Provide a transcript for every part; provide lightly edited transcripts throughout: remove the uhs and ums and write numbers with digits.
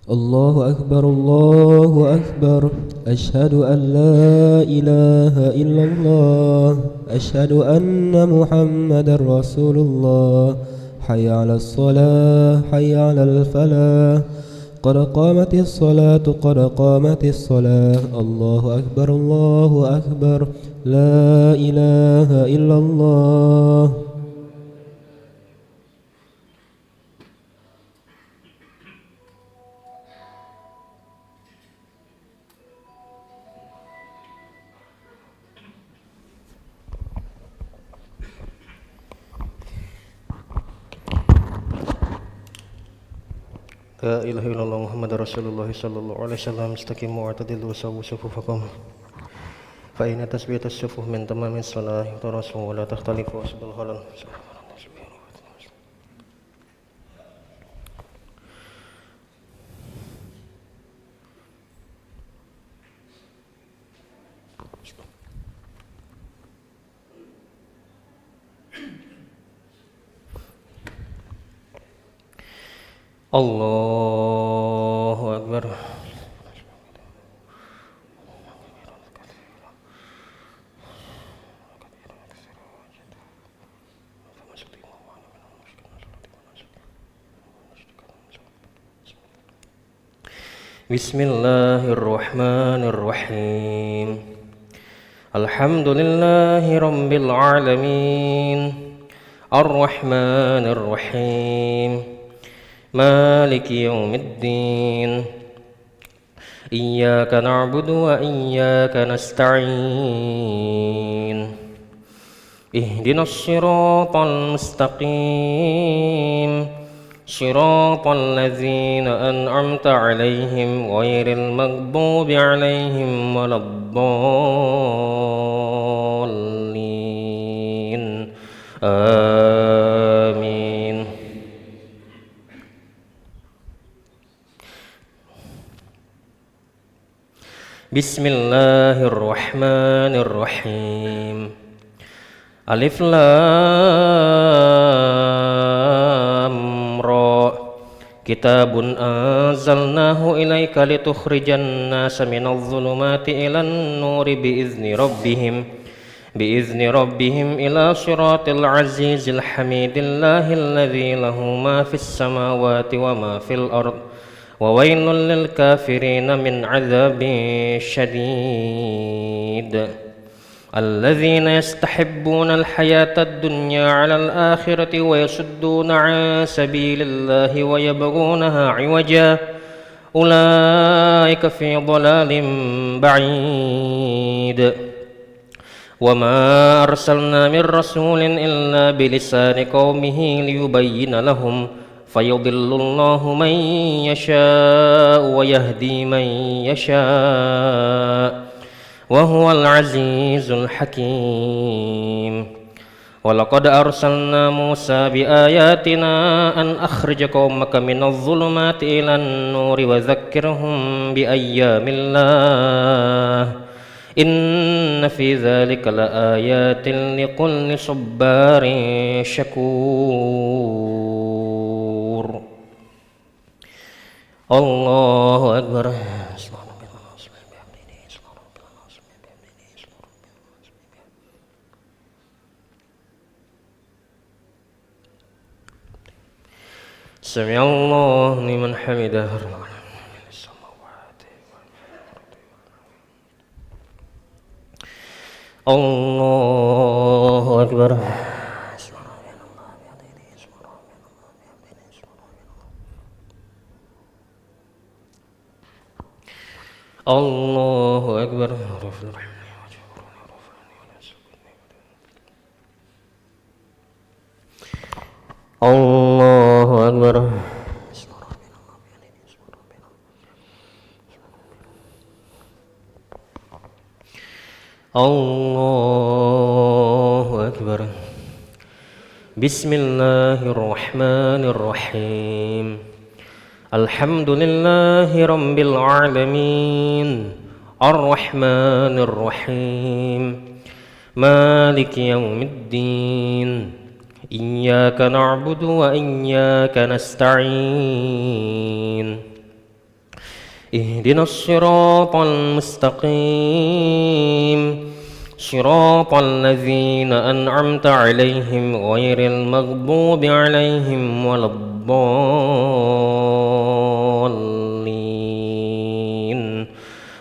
الله أكبر الله أكبر. أشهد أن لا إله إلا الله. أشهد أن محمد رسول الله. حي على الصلاة حي على الفلاح. قد قامت الصلاة قد قامت الصلاة. الله أكبر الله أكبر. لا إله إلا الله. لا إله إلا الله محمد رسول الله صلى الله عليه وسلم. استقيموا واعتدلوا وسووا صفوفكم فإن تسبية الصفوف من تمام الصلاة. تراصوا ولا تختلفوا أسبل الخلل. Allahu Akbar. Bismillahirrahmanirrahim. Alhamdulillahi rabbil alamin. Ar-Rahmanir-Rahim. مالك يوم الدين. إياك نعبد وإياك نستعين. اهدنا الصراط المستقيم. صراط الذين أنعمت عليهم غير المغضوب عليهم ولا الضالين. آمين. Bismillahirrahmanirrahim. Alif Lam Ra. Kitabun anzalnahu ilaika litukhrijan nasa minadh dhulumati ilan nuri biizni rabbihim ila siratil azizil hamidillahil ladzi lahu ma fis samawati wa ma fil ardh. وويل للكافرين من عذاب شديد. الذين يستحبون الحياة الدنيا على الآخرة ويصدون عن سبيل الله ويبغونها عوجا أولئك في ضلال بعيد. وما أرسلنا من رسول إلا بلسان قومه ليبين لهم فيضل الله من يشاء ويهدي من يشاء وهو العزيز الحكيم. ولقد أرسلنا موسى بآياتنا أن أخرج قومك من الظلمات إلى النور وذكرهم بأيام الله. إن في ذلك لآيات لكل صبار شكور. Allahu Akbar. Sami Allah liman hamidah. Allahu Akbar. Allahu Akbar. Allahu Akbar. Allahu Akbar. Bismillahirrahmanirrahim. Alhamdulillahi rabbil alamin. Ar-Rahmanir-Rahim. Maliki yaumiddin. Iyyaka na'budu wa iyyaka nasta'in. اهدنا الصراط المستقيم صراط الذين أنعمت عليهم غير المغضوب عليهم ولا الضالين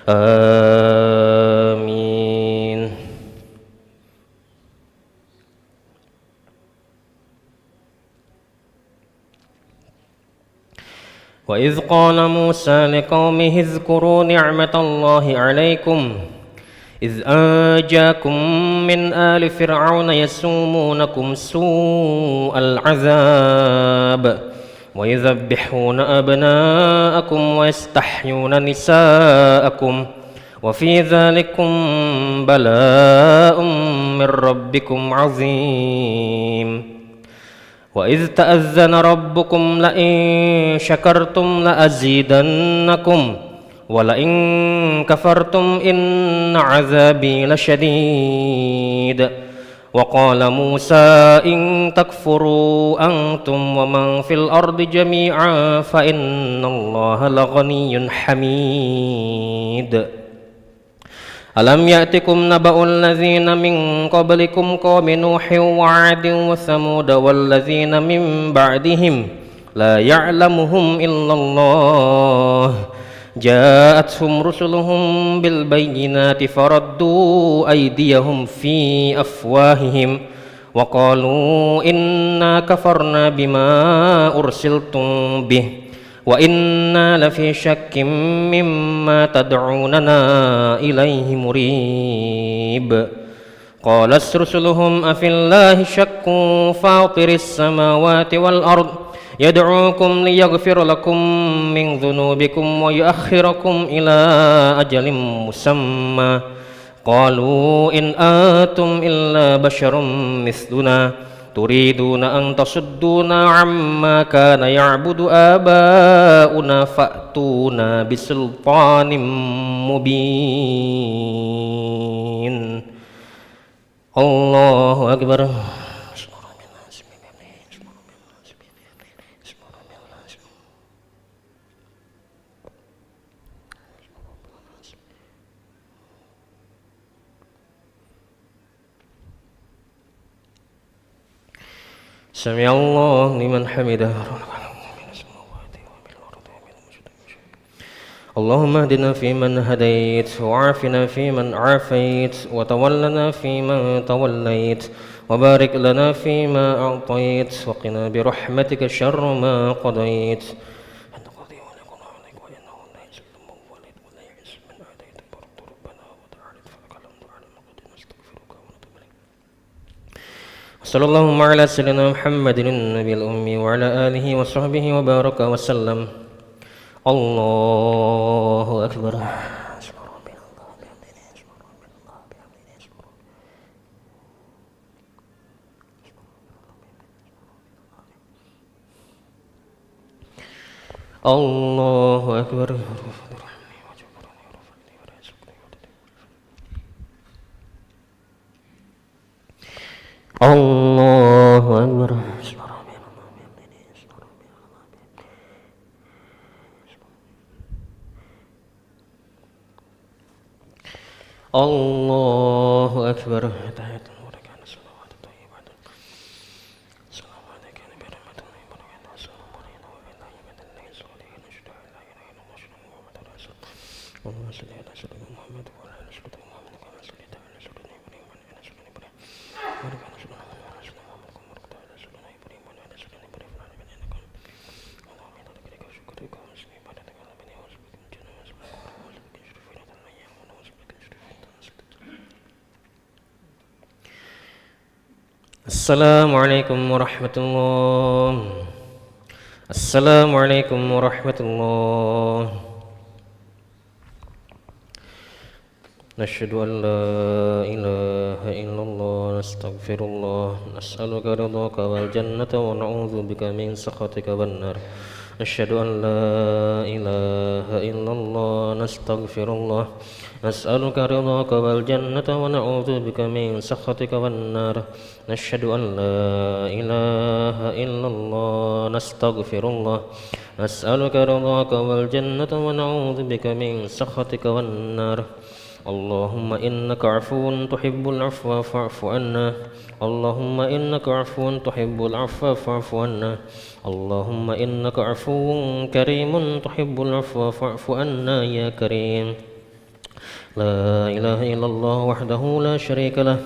آمين. وإذ قال موسى لقومه اذكروا نعمة الله عليكم إذ أنجاكم من آل فرعون يسومونكم سوء العذاب ويذبحون أبناءكم ويستحيون نساءكم وفي ذلكم بلاء من ربكم عظيم. وإذ تأذن ربكم لئن شكرتم لأزيدنكم ولئن كفرتم إن عذابي لشديد. وقال موسى إن تكفروا أنتم ومن في الأرض جميعا فإن الله لغني حميد. ألم يأتكم نبأ الذين من قبلكم قوم نوح وعاد وثمود والذين من بعدهم لا يعلمهم إلا الله جاءتهم رسلهم بالبينات فردوا أيديهم في أفواههم وقالوا إنا كفرنا بما أرسلتم به وإنا لفي شك مما تدعوننا إليه مريب. قالت رسلهم أفي الله شك فاطر السماوات والأرض يدعوكم ليغفر لكم من ذنوبكم ويؤخركم إلى أجل مسمى قالوا إن أنتم إلا بشر مثلنا تريدون أن تصدونا عما كان يعبد آباؤنا فأتونا بسلطان مبين. الله أكبر. سمع الله لمن حمده. اللهم اهدنا فيمن هديت وعافنا فيمن عافيت وتولنا فيمن توليت وبارك لنا فيما أعطيت وقنا برحمتك شر ما قضيت. صلى الله على سيدنا محمد النبي الأمي وعلى آله وصحبه وبارك وسلم. الله أكبر. الله أكبر. الله أكبر. الله أكبر. Assalamualaikum warahmatullahi. Assalamualaikum warahmatullahi. Nashhadu an la ilaha illallah nastaghfirullah nas'aluka ridhaka wal jannata wa na'udzubika min sakhatika wan nar. نشهد أن لا إله إلا الله نستغفر الله نسألك رضاك والجنة ونعوذ بك من سخطك والنار نشهد أن لا إله إلا الله نستغفر الله نسألك رضاك والجنة ونعوذ بك من سخطك والنار اللهم إنك عفو تحب العفو فاعف عنا اللهم إنك عفو تحب العفو فاعف عنا اللهم إنك عفو كريم تحب العفو فاعف عنا يا كريم لا إله إلا الله وحده لا شريك له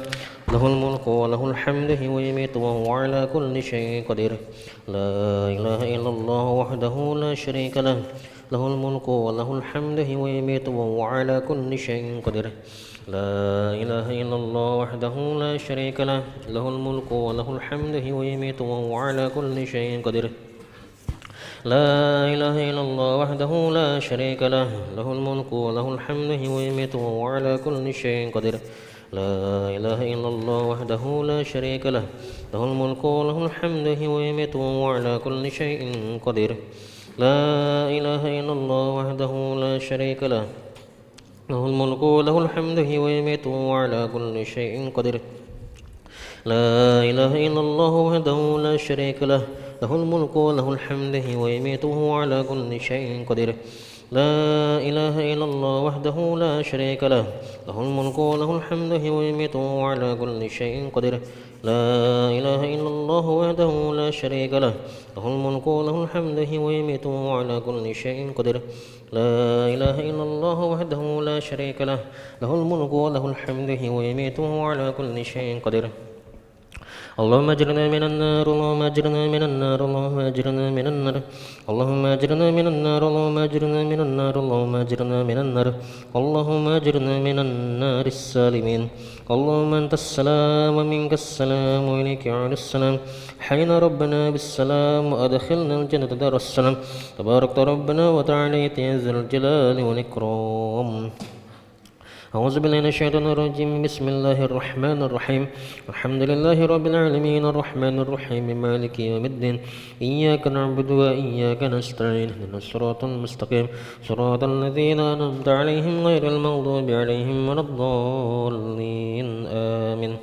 له الملك وله الحمد ويميت وهو على كل شيء قدير لا إله إلا الله وحده لا شريك له له الملك وله الحمد ويميت وهو على كل شيء قدير لا إله إلا الله وحده لا شريك له له الملك وله الحمد ويميت وهو على كل شيء قدير لا إله إلا الله وحده لا شريك له له الملك وله الحمد ويميت وهو على كل شيء قدير لا إله إلا الله وحده لا شريك له له الملك وله الحمد ويميت وهو على كل شيء قدير لا إله إلا الله وحده لا شريك له له الملك وله الحمد ويميت وهو على كل شيء قدير لا إله إلا الله وحده لا شريك له له الملك وله الحمد ويميت وهو على كل شيء قدير لا إله إلا الله وحده لا شريك له له الملك وله الحمد ويميت وهو على كل شيء قدير لا إله إلا الله وحده لا شريك له له الملك وله الحمد ويميت وهو على كل شيء قدير لا إله إلا الله وحده لا شريك له له الملك وله الحمد ويميت وهو على كل شيء قدير اللهم اجرنا من النار اللهم اجرنا من النار اللهم اجرنا من النار اللهم اجرنا من النار اللهم اجرنا من النار اللهم اجرنا من النار اللهم اجرنا من النار السالمين اللهم انت السلام ومنك السلام واليك يعود السلام حينا ربنا بالسلام وادخلنا الجنة دار السلام تبارك ربنا وتعالى يا ذا الجلال والاكرام أعوذ بالله من الشيطان الرجيم بسم الله الرحمن الرحيم الحمد لله رب العالمين الرحمن الرحيم مالك يوم الدين إياك نعبد وإياك نستعين اهدنا الصراط المستقيم صراط الذين أنعمت عليهم غير المغضوب عليهم ولا الضالين آمين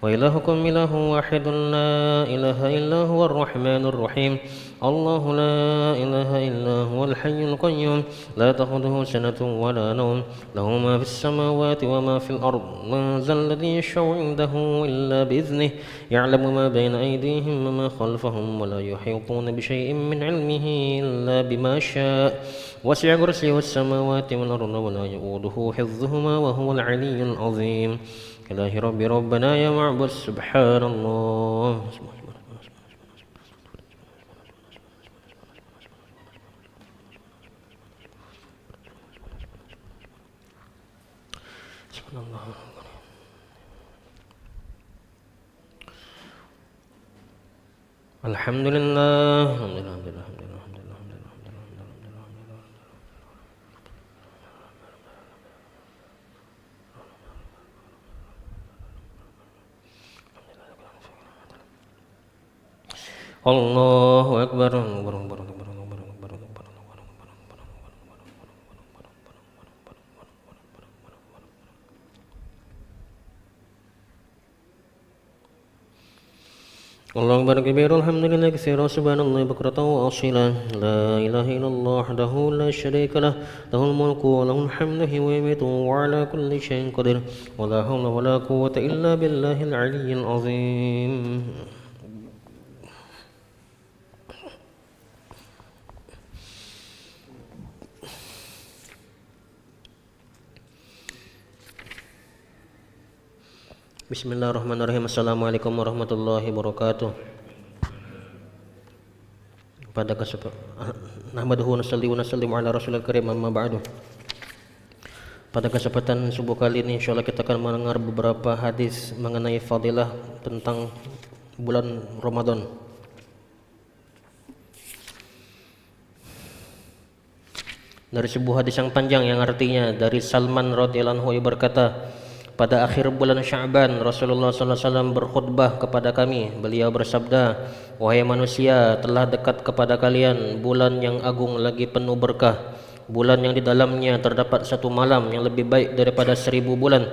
وإلهكم إله واحد لا إله إلا هو الرحمن الرحيم الله لا إله إلا هو الحي القيوم لا تأخذه سنة ولا نوم له ما في السماوات وما في الأرض من ذا الذي يشفع عنده إلا بإذنه يعلم ما بين أيديهم وما خلفهم ولا يحيطون بشيء من علمه إلا بما شاء وسع كرسيه السماوات والأرض ولا يؤوده حفظهما وهو العلي العظيم إله ربي ربنا يا معبد سبحان الله سبحان الله الحمد لله الحمد لله الحمد لله الحمد لله الحمد لله الحمد لله الله أكبر الله أكبر كبير الحمد لله كثيرا سبحان الله بكرة وأصيلا لا إله إلا الله وحده لا شريك له له الملك وله الحمد ويميت وعلى كل شيء قدير ولا حول ولا قوة إلا بالله العلي العظيم Bismillahirrahmanirrahim. Assalamualaikum warahmatullahi wabarakatuh. Pada kesempatan subuh kali ini insyaallah kita akan mendengar beberapa hadis mengenai fadilah tentang bulan Ramadan. Dari sebuah hadis yang panjang yang artinya dari Salman radhiyallahu anhu berkata, Pada akhir bulan Sya'ban, Rasulullah SAW berkhutbah kepada kami. Beliau bersabda, "Wahai manusia, telah dekat kepada kalian bulan yang agung lagi penuh berkah, bulan yang di dalamnya terdapat satu malam yang lebih baik daripada 1000 bulan,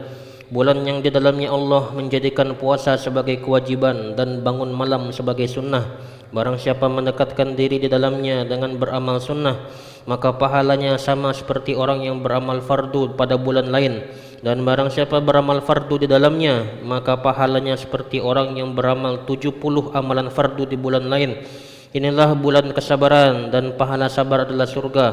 bulan yang di dalamnya Allah menjadikan puasa sebagai kewajiban dan bangun malam sebagai sunnah. Barang siapa mendekatkan diri di dalamnya dengan beramal sunnah, maka pahalanya sama seperti orang yang beramal fardu pada bulan lain. Dan barang siapa beramal fardu di dalamnya, maka pahalanya seperti orang yang beramal 70 amalan fardu di bulan lain. Inilah bulan kesabaran dan pahala sabar adalah surga.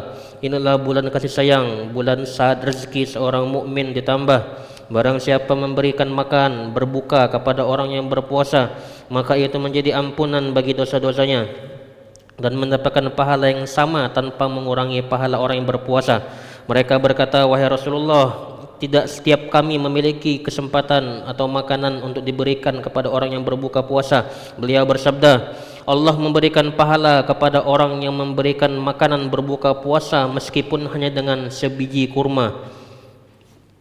Inilah bulan kasih sayang, bulan saat rezeki seorang mukmin ditambah. Barang siapa memberikan makan, berbuka kepada orang yang berpuasa, maka itu menjadi ampunan bagi dosa-dosanya dan mendapatkan pahala yang sama tanpa mengurangi pahala orang yang berpuasa." Mereka berkata, "Wahai Rasulullah, tidak setiap kami memiliki kesempatan atau makanan untuk diberikan kepada orang yang berbuka puasa." Beliau bersabda, "Allah memberikan pahala kepada orang yang memberikan makanan berbuka puasa meskipun hanya dengan sebiji kurma,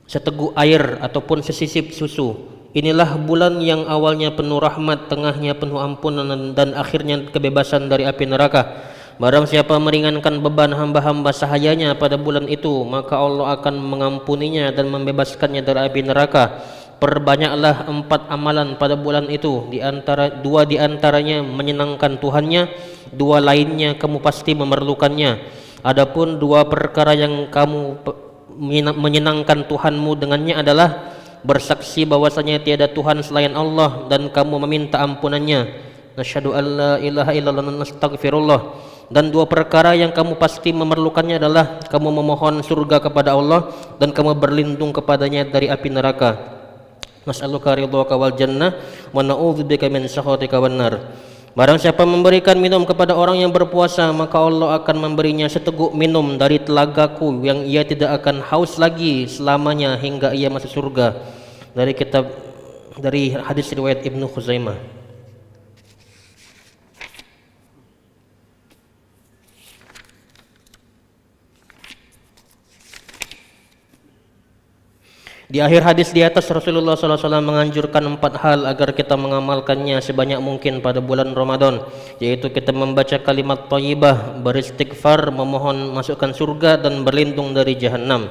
seteguk air ataupun sesisip susu. Inilah bulan yang awalnya penuh rahmat, tengahnya penuh ampunan dan akhirnya kebebasan dari api neraka. Barang siapa meringankan beban hamba-hamba sahayanya pada bulan itu, maka Allah akan mengampuninya dan membebaskannya dari api neraka. Perbanyaklah 4 amalan pada bulan itu, dua di antaranya menyenangkan Tuhannya, 2 lainnya kamu pasti memerlukannya. Adapun 2 perkara yang kamu menyenangkan Tuhanmu dengannya adalah bersaksi bahwasanya tiada Tuhan selain Allah dan kamu meminta ampunannya. Nasyhadu an la ilaha illallah wa nastaghfirullah. Dan 2 perkara yang kamu pasti memerlukannya adalah kamu memohon surga kepada Allah dan kamu berlindung kepadanya dari api neraka. Nas'aluka ridhaka wal jannah wa na'udzubika min sakhatika wan nar." Barang siapa memberikan minum kepada orang yang berpuasa, maka Allah akan memberinya seteguk minum dari telagaku yang ia tidak akan haus lagi selamanya hingga ia masuk surga. Dari hadis riwayat Ibnu Khuzaimah. Di akhir hadis di atas, Rasulullah SAW menganjurkan 4 hal agar kita mengamalkannya sebanyak mungkin pada bulan Ramadan, yaitu kita membaca kalimat thayyibah, beristighfar, memohon masukkan surga dan berlindung dari jahannam,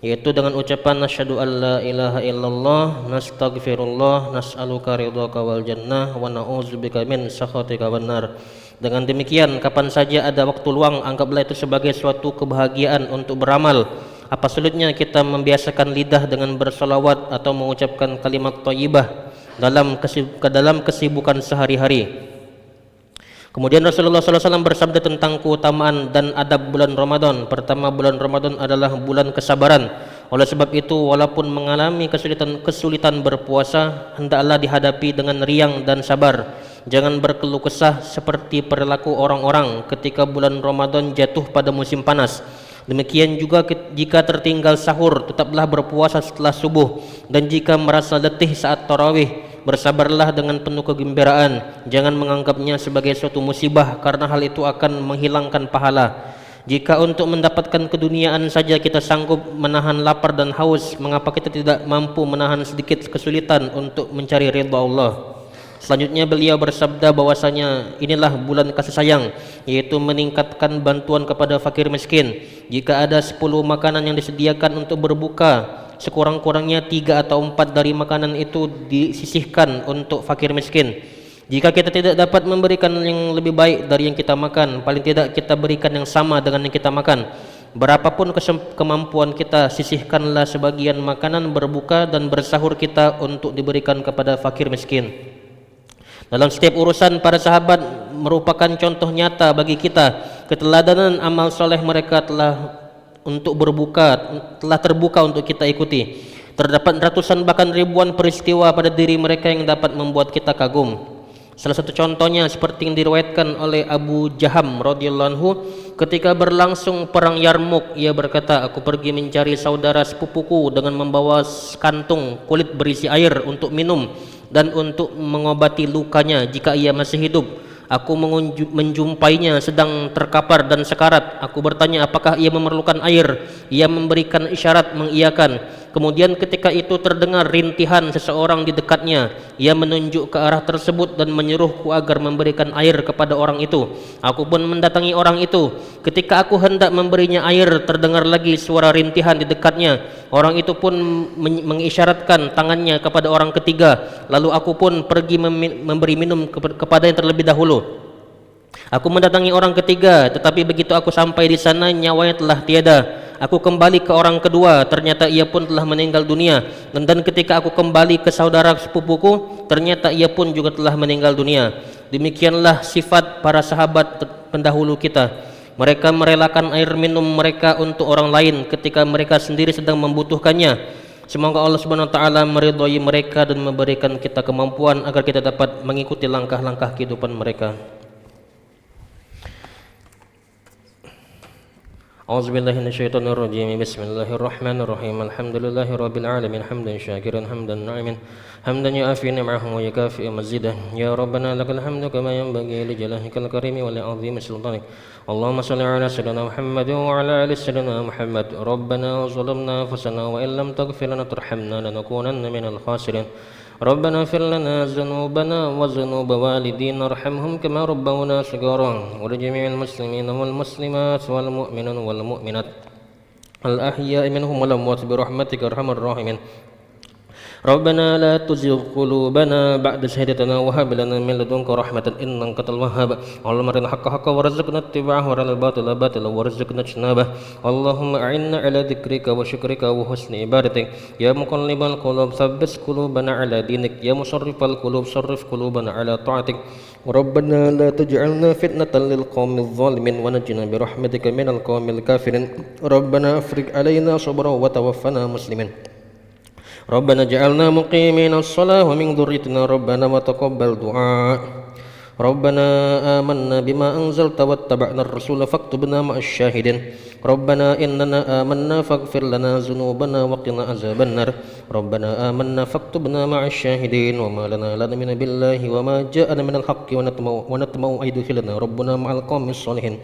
yaitu dengan ucapan asyhadu an la ilaha illallah, nastaghfirullah, nas'aluka ridhaka wal jannah wa na'udzubika min sakhatika wan nar. Dengan demikian, kapan saja ada waktu luang, anggaplah itu sebagai suatu kebahagiaan untuk beramal. Apa sulitnya kita membiasakan lidah dengan bersolawat atau mengucapkan kalimat thayyibah dalam kesibukan sehari-hari. Kemudian Rasulullah SAW bersabda tentang keutamaan dan adab bulan Ramadan. Pertama, bulan Ramadan adalah bulan kesabaran. Oleh sebab itu, walaupun mengalami kesulitan berpuasa, hendaklah dihadapi dengan riang dan sabar. Jangan berkeluh kesah seperti perilaku orang-orang ketika bulan Ramadan jatuh pada musim panas. Demikian juga jika tertinggal sahur, tetaplah berpuasa setelah subuh. Dan jika merasa letih saat tarawih, bersabarlah dengan penuh kegembiraan. Jangan menganggapnya sebagai suatu musibah, karena hal itu akan menghilangkan pahala. Jika untuk mendapatkan keduniaan saja kita sanggup menahan lapar dan haus, mengapa kita tidak mampu menahan sedikit kesulitan untuk mencari ridha Allah? Selanjutnya beliau bersabda bahwasanya inilah bulan kasih sayang, yaitu meningkatkan bantuan kepada fakir miskin. Jika ada 10 makanan yang disediakan untuk berbuka, sekurang-kurangnya 3 atau 4 dari makanan itu disisihkan untuk fakir miskin. Jika kita tidak dapat memberikan yang lebih baik dari yang kita makan, paling tidak kita berikan yang sama dengan yang kita makan. Berapapun kemampuan kita, sisihkanlah sebagian makanan berbuka dan bersahur kita untuk diberikan kepada fakir miskin. Dalam setiap urusan, para sahabat merupakan contoh nyata bagi kita. Keteladanan amal soleh mereka telah terbuka untuk kita ikuti. Terdapat ratusan bahkan ribuan peristiwa pada diri mereka yang dapat membuat kita kagum. Salah satu contohnya seperti yang diriwayatkan oleh Abu Jaham radhiyallahu anhu, ketika berlangsung perang Yarmuk, ia berkata, "Aku pergi mencari saudara sepupuku dengan membawa kantung kulit berisi air untuk minum dan untuk mengobati lukanya jika ia masih hidup. Aku menjumpainya sedang terkapar dan sekarat. Aku bertanya apakah ia memerlukan air. Ia memberikan isyarat mengiyakan. Kemudian ketika itu terdengar rintihan seseorang di dekatnya. Ia menunjuk ke arah tersebut dan menyuruhku agar memberikan air kepada orang itu. Aku pun mendatangi orang itu. Ketika aku hendak memberinya air, terdengar lagi suara rintihan di dekatnya. Orang itu pun mengisyaratkan tangannya kepada orang ketiga. Lalu aku pun pergi memberi minum kepada yang terlebih dahulu. Aku mendatangi orang ketiga, tetapi begitu aku sampai di sana nyawanya telah tiada. Aku kembali ke orang kedua, ternyata ia pun telah meninggal dunia. Dan ketika aku kembali ke saudara sepupuku, ternyata ia pun juga telah meninggal dunia. Demikianlah sifat para sahabat pendahulu kita. Mereka merelakan air minum mereka untuk orang lain ketika mereka sendiri sedang membutuhkannya. Semoga Allah Subhanahu wa taala meridhai mereka dan memberikan kita kemampuan agar kita dapat mengikuti langkah-langkah kehidupan mereka. A'udzubillahi minasyaitonir rajim. Bismillahirrahmanirrahim. Alhamdulillahi rabbil alamin hamdan syakiran hamdan na'iman hamdan yu'afi ni'amahu wa yukafi mazidah. Ya rabbana lakal hamdu kama yanbaghi li jalalika al-karimi wa li 'azimi sultanik. Allahumma shalli 'ala sayyidina Muhammad wa 'ala ali sayyidina Muhammad. Rabbana zalamna anfusana wa illam taghfir lana tarhamna lanakunanna minal khasirin. ربنا اغفر لنا ذنوبنا وذنوب والدينا وارحمهم كما ربونا صغارا ولجميع المسلمين والمسلمات والمؤمنين والمؤمنات الأحياء منهم والأموات برحمتك أرحم الراحمين ربنا لا تزغ قلوبنا بعد إذ هديتنا وهب لنا من لدنك رحمة إنك أنت الوهاب اللهم أرنا الحق حقا وارزقنا اتباعه وارنا الباطل باطلا وارزقنا اجتنابه اللهم أعنا على ذكرك وشكرك وحسن عبادتك يا مقلب القلوب ثبت قلوبنا على دينك يا مصرف القلوب صرف قلوبنا على طاعتك ربنا لا تجعلنا فتنة للقوم الظالمين ونجنا برحمتك من القوم الكافرين ربنا افرج علينا صبرا وتوفنا مسلمين ربنا اجعلنا مقيمين الصلاة ومن ذريتنا ربنا وتقبل دعاء ربنا آمنا بما أنزلت واتبعنا الرسول فاكتبنا مع الشاهدين ربنا إننا آمنا فاغفر لنا ذنوبنا وقنا عذاب النار ربنا آمنا فاكتبنا مع الشاهدين وما لنا لا نؤمن بالله وما جاءنا من الحق ونطمع أن يدخلنا ربنا مع القوم الصالحين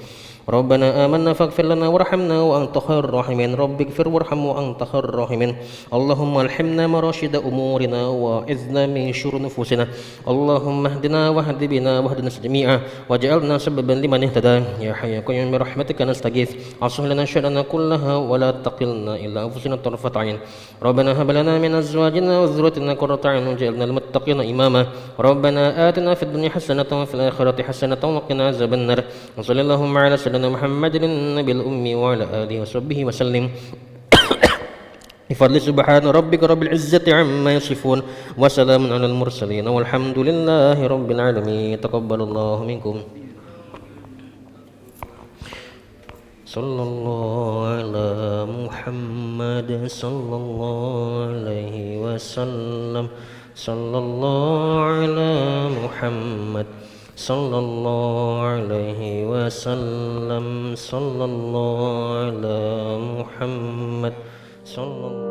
ربنا آمنا فاغفر لنا وارحمنا وأنت خير الراحمين رب اغفر وارحم وأنت خير الراحمين اللهم الحمنا مراشد أمورنا وإذنا من شرور نفوسنا اللهم اهدنا واهد بنا واهدنا جميعا واجعلنا سببا لمن اهتدى يا حي يا قيوم برحمتك نستغيث أصلح لنا شأننا كلها ولا تقلنا إلا أنفسنا طرفة عين ربنا هب لنا من أزواجنا وذريتنا قرة أعين واجعلنا للمتقين إماما ربنا آتنا في الدنيا حسنة وفي الآخرة حسنة وقنا عذاب النار وصلى اللهم على سيدنا محمد النبي الأمي وعلى آله وصحبه وسلم بفضل سبحان ربك رب العزة عما يصفون وسلام على المرسلين والحمد لله رب العالمين تقبل الله منكم صلى الله على محمد صلى الله عليه وسلم صلى الله على محمد صلى الله عليه وسلم صلى الله على محمد صلى الله